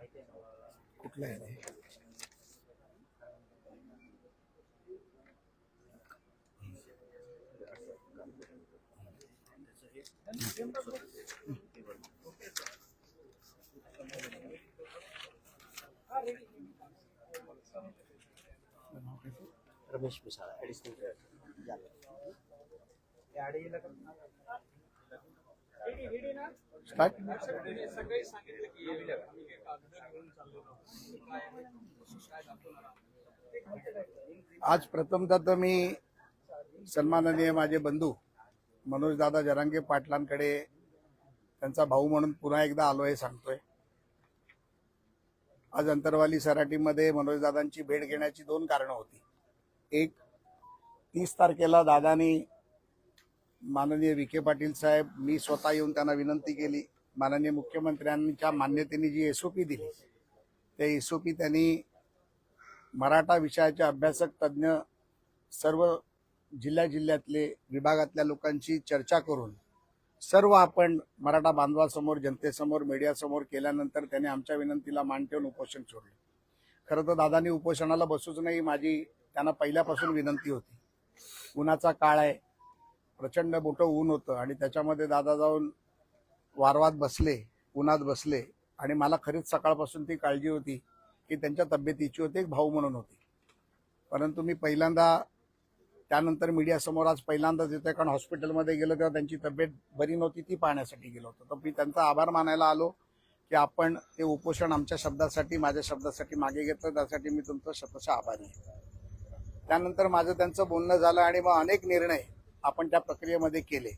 कुठलं आहे रे? Ramesh Misal additional start. आज प्रथमतः तर मी सन्माननीय माझे बंधू मनोजदादा जरांगे पाटलांकडे त्यांचा भाऊ म्हणून पुन्हा एकदा आलो आहे सांगतोय. आज अंतरवाली सराटीमध्ये मनोजदादांची भेट घेण्याची दोन कारणं होती. एक, 30 तारखेला दादानी माननीय विखे पाटील साहेब मी स्वतः येऊन त्यांना विनंती केली. माननीय मुख्यमंत्र्यांच्या मान्यतेने जी एसओपी दिली त्या एसओपी त्यांनी मराठा विषयाचे अभ्यासक तज्ज्ञ सर्व जिल्ह्यातले विभागातल्या लोकांची चर्चा करून सर्व आपण मराठा बांधवासमोर जनतेसमोर मीडियासमोर केल्यानंतर त्याने आमच्या विनंतीला मान ठेवून उपोषण सोडलं. खरं तर दादांनी उपोषणाला बसूच नाही, माझी त्यांना पहिल्यापासून विनंती होती. उन्हाचा काळ आहे, प्रचंड मोठं ऊन होतं आणि त्याच्यामध्ये दादा जाऊन वारवात बसले, उन्हात बसले आणि मला खरीच सकाळपासून ती काळजी होती की त्यांच्या तब्येतीची होती, एक भाऊ म्हणून होती. परंतु मी पहिल्यांदा त्यानंतर मीडियासमोर आज पहिल्यांदाच येतोय, कारण हॉस्पिटलमध्ये गेलो तेव्हा त्यांची तब्येत बरी नव्हती, ती पाहण्यासाठी गेलो होतो. तर मी त्यांचा आभार मानायला आलो की आपण ते उपोषण आमच्या शब्दासाठी माझ्या शब्दासाठी मागे घेतलं, त्यासाठी मी तुमचं शतशः आभारी आहे. त्यानंतर माझं त्यांचं बोलणं झालं आणि मग अनेक निर्णय आपण त्या प्रक्रियेमध्ये केले.